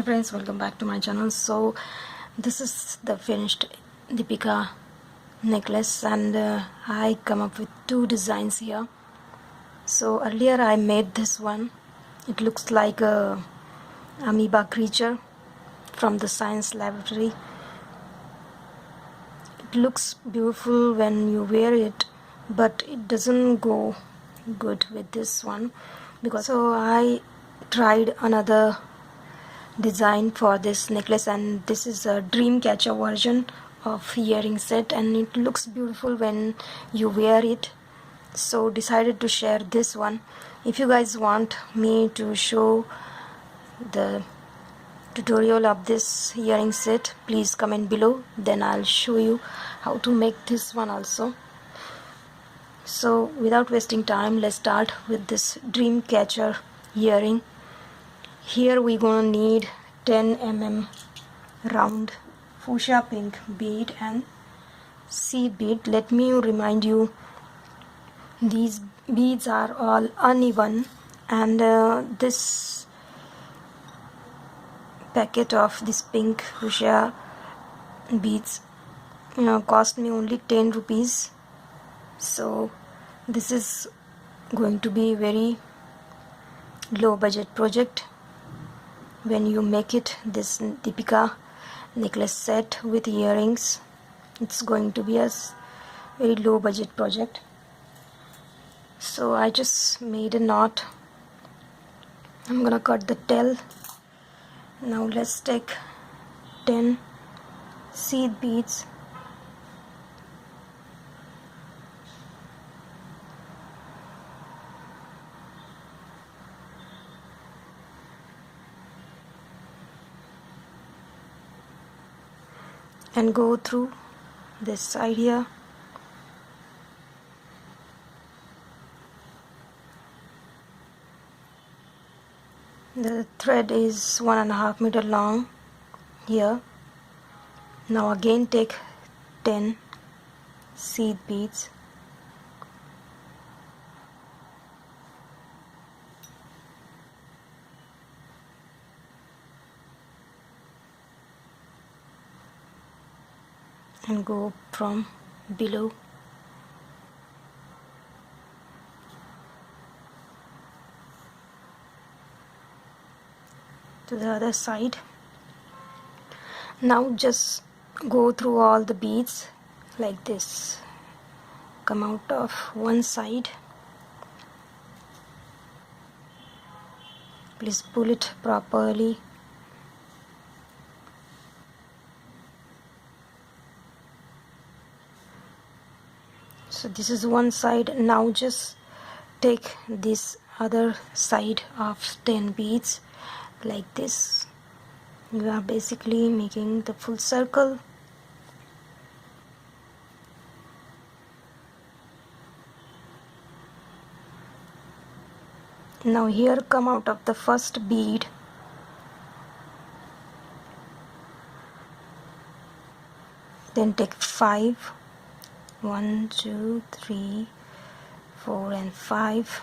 friends, welcome back to my channel. So this is the finished Deepika necklace, and I come up with two designs here. So earlier I made this one. It looks like a amoeba creature from the science laboratory. It looks beautiful when you wear it, but it doesn't go good with this one, because so I tried another design for this necklace, and this is a Dreamcatcher version of earring set, and it looks beautiful when you wear it. So decided to share this one. If you guys want me to show the tutorial of this earring set, please comment below, then I'll show you how to make this one also. So without wasting time, let's start with this Dreamcatcher earring. Here we're gonna need 10 mm round fuchsia pink bead and seed bead. Let me remind you, these beads are all uneven, and this packet of this pink fuchsia beads cost me only 10 rupees. So this is going to be very low budget project. When you make it, this Deepika necklace set with earrings, it's going to be a very low budget project. So I just made a knot. I'm gonna cut the tail. Now let's take 10 seed beads. And go through this side here. The thread is 1.5 meters long here. Now again take 10 seed beads. And go from below to the other side. Now just go through all the beads like this. Come out of one side. Please pull it properly. So this is one side. Now just take this other side of 10 beads like this. You are basically making the full circle. Now here come out of the first bead. Then take 5. 1, 2, 3, 4 and 5.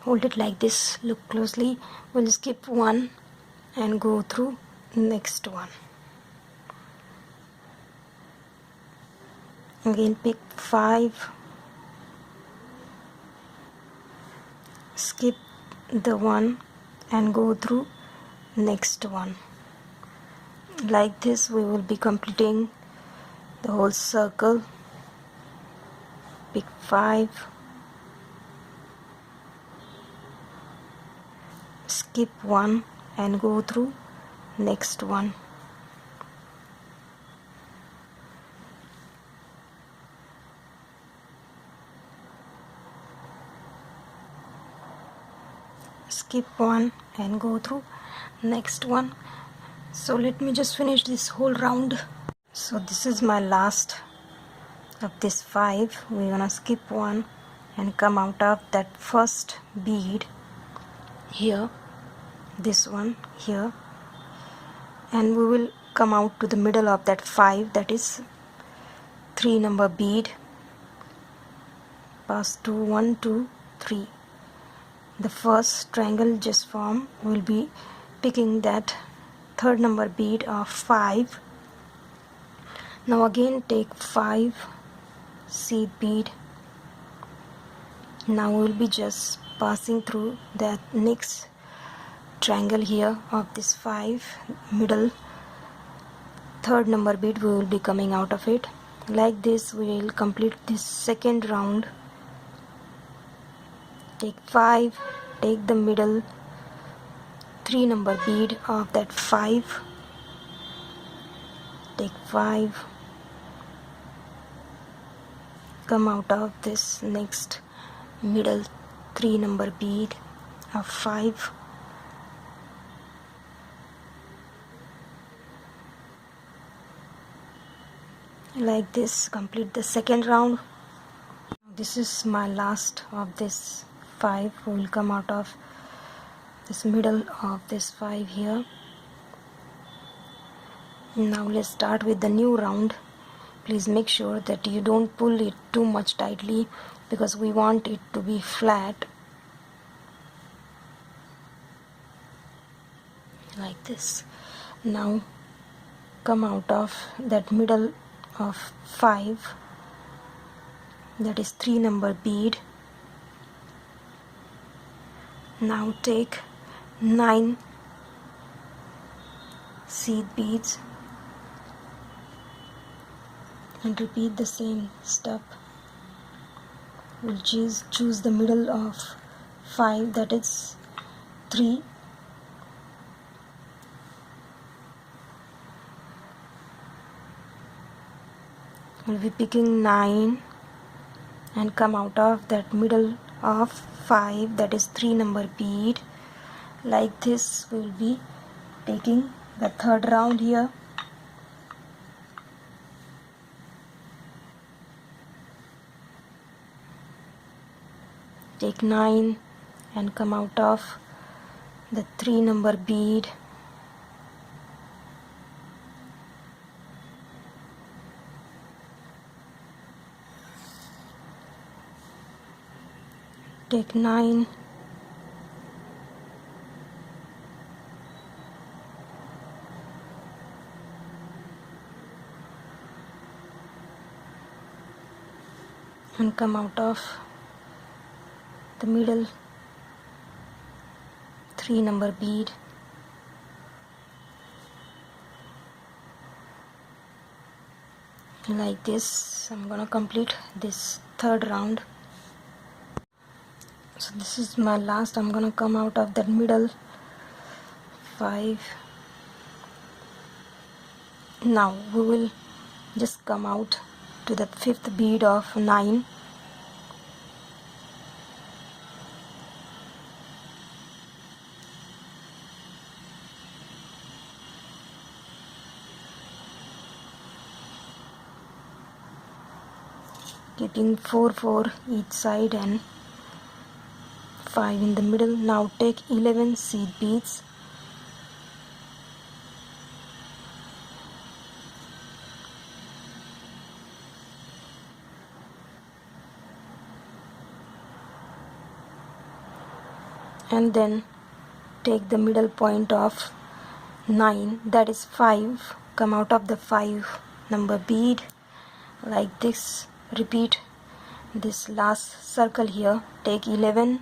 Hold it like this, look closely. We'll skip one and go through next one. Again pick 5, skip the one and go through next one. Like this we will be completing the whole circle. Pick 5, skip one and go through next one. Skip one and go through next one. So let me just finish this whole round. So this is my last of this 5. We're gonna skip one and come out of that first bead here, this one here, and we will come out to the middle of that 5, that is 3 number bead. Pass to 1, 2, 3. The first triangle just formed will be picking that third number bead of 5. Now again take 5 seed bead. Now we will be just passing through that next triangle here of this 5 middle third number bead. We will be coming out of it. Like this we will complete this second round. Take 5, take the middle 3 number bead of that 5, take 5, come out of this next middle 3 number bead of 5, like this complete the second round. This is my last of this 5. We will come out of this middle of this 5 here. Now let's start with the new round. Please make sure that you don't pull it too much tightly because we want it to be flat, like this. Now come out of that middle of 5, that is 3 number bead. Now take 9 seed beads and repeat the same step. We'll choose the middle of 5, that is 3. We'll be picking 9 and come out of that middle of 5, that is 3 number bead. Like this we will be taking the third round here. Take 9 and come out of the 3 number bead. Take 9 and come out of the middle 3 number bead. Like this I'm gonna complete this third round. So this is my last. I'm gonna come out of that middle 5. Now we will just come out to the 5th bead of 9. Keeping 4 each side and 5 in the middle. Now take 11 seed beads and then take the middle point of 9, that is 5, come out of the 5 number bead. Like this repeat this last circle here. Take 11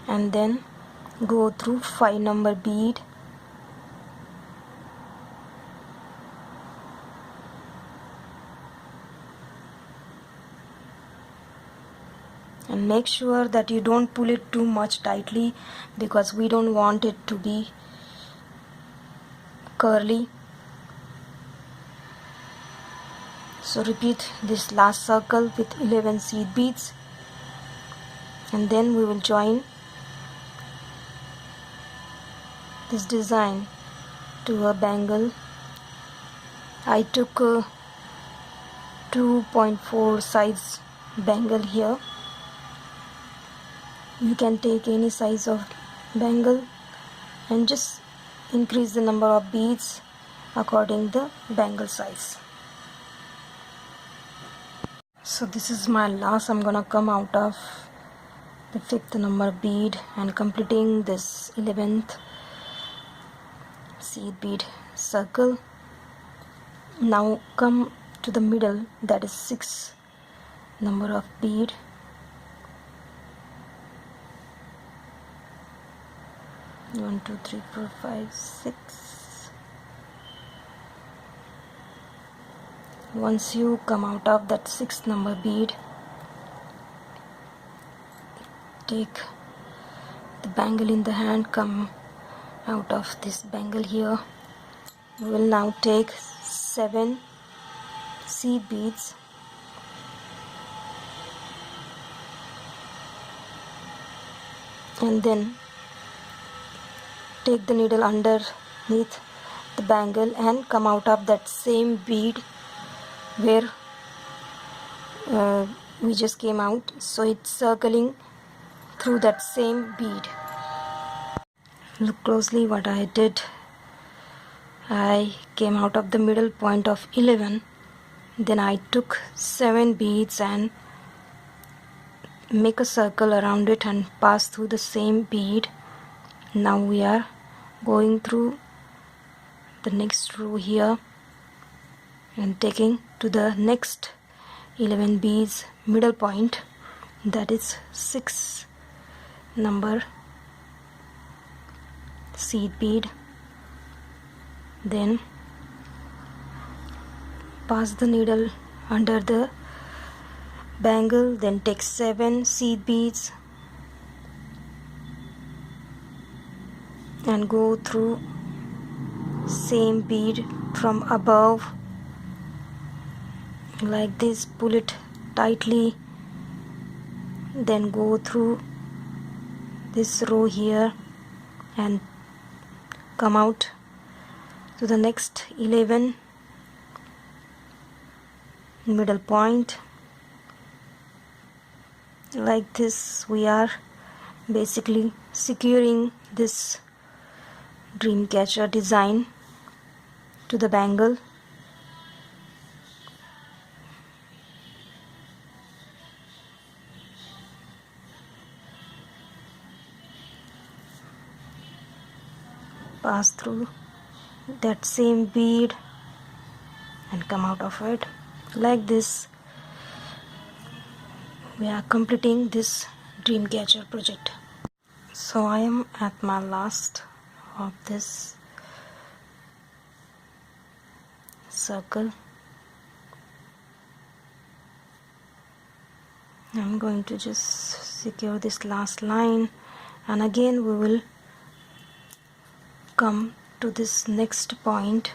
and then go through 5 number bead and make sure that you don't pull it too much tightly because we don't want it to be curly. So repeat this last circle with 11 seed beads and then we will join this design to a bangle. I took a 2.4 size bangle here. You can take any size of bangle and just increase the number of beads according to the bangle size. So this is my last. I'm gonna come out of the 5th number bead and completing this 11th seed bead circle. Now come to the middle, that is 6th number of bead. One, two, three, four, five, 6. Once you come out of that 6th number bead, take the bangle in the hand, come out of this bangle here. We will now take 7 seed beads and then take the needle underneath the bangle and come out of that same bead where we just came out, so it's circling through that same bead. Look closely what I did. I came out of the middle point of 11, then I took 7 beads and make a circle around it and pass through the same bead. Now we are going through the next row here and taking to the next 11 beads middle point, that is 6 number seed bead. Then pass the needle under the bangle, then take 7 seed beads and go through same bead from above like this, pull it tightly, then go through this row here and come out to the next 11 middle point. Like this we are basically securing this Dreamcatcher design to the bangle. Pass through that same bead and come out of it. Like this we are completing this Dreamcatcher project. So I am at my last of this circle. I'm going to just secure this last line, and again we will come to this next point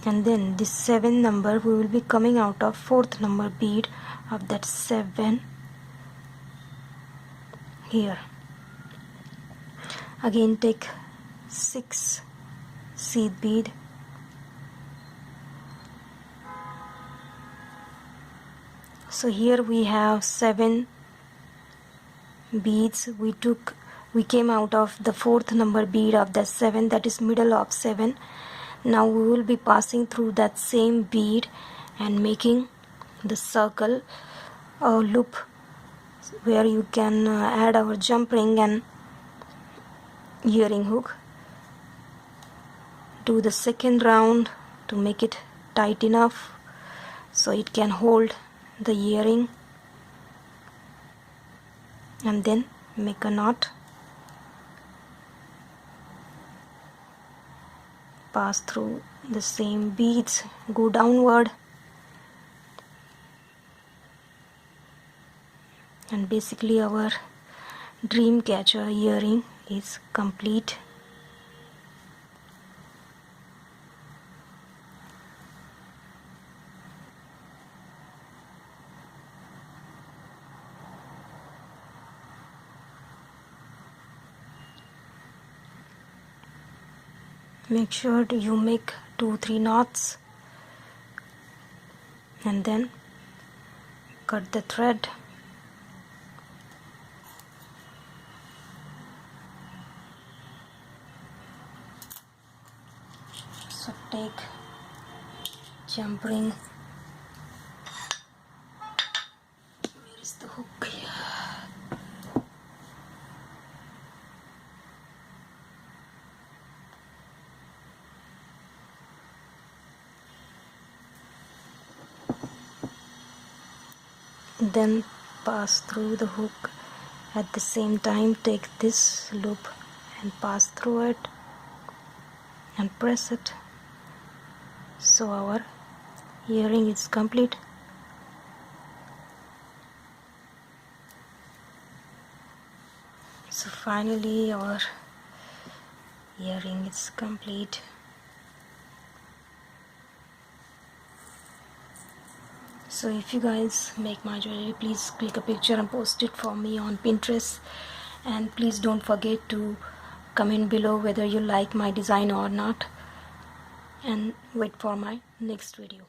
and then this 7 number we will be coming out of 4th number bead of that 7 here. Again take 6 seed bead so here we have 7 beads. We came out of the 4th number bead of the 7, that is middle of 7. Now we will be passing through that same bead and making the circle or loop where you can add our jump ring and earring hook. Do the second round to make it tight enough so it can hold the earring, and then make a knot. Pass through the same beads, go downward, and basically our Dreamcatcher earring is complete. Make sure you make 2-3 knots and then cut the thread. So take jump ring. Where is the hook here? Then pass through the hook. At the same time, take this loop and pass through it and press it. So our earring is complete. So finally our earring is complete. So if you guys make my jewelry, please click a picture and post it for me on Pinterest, and please don't forget to comment below whether you like my design or not, and wait for my next video.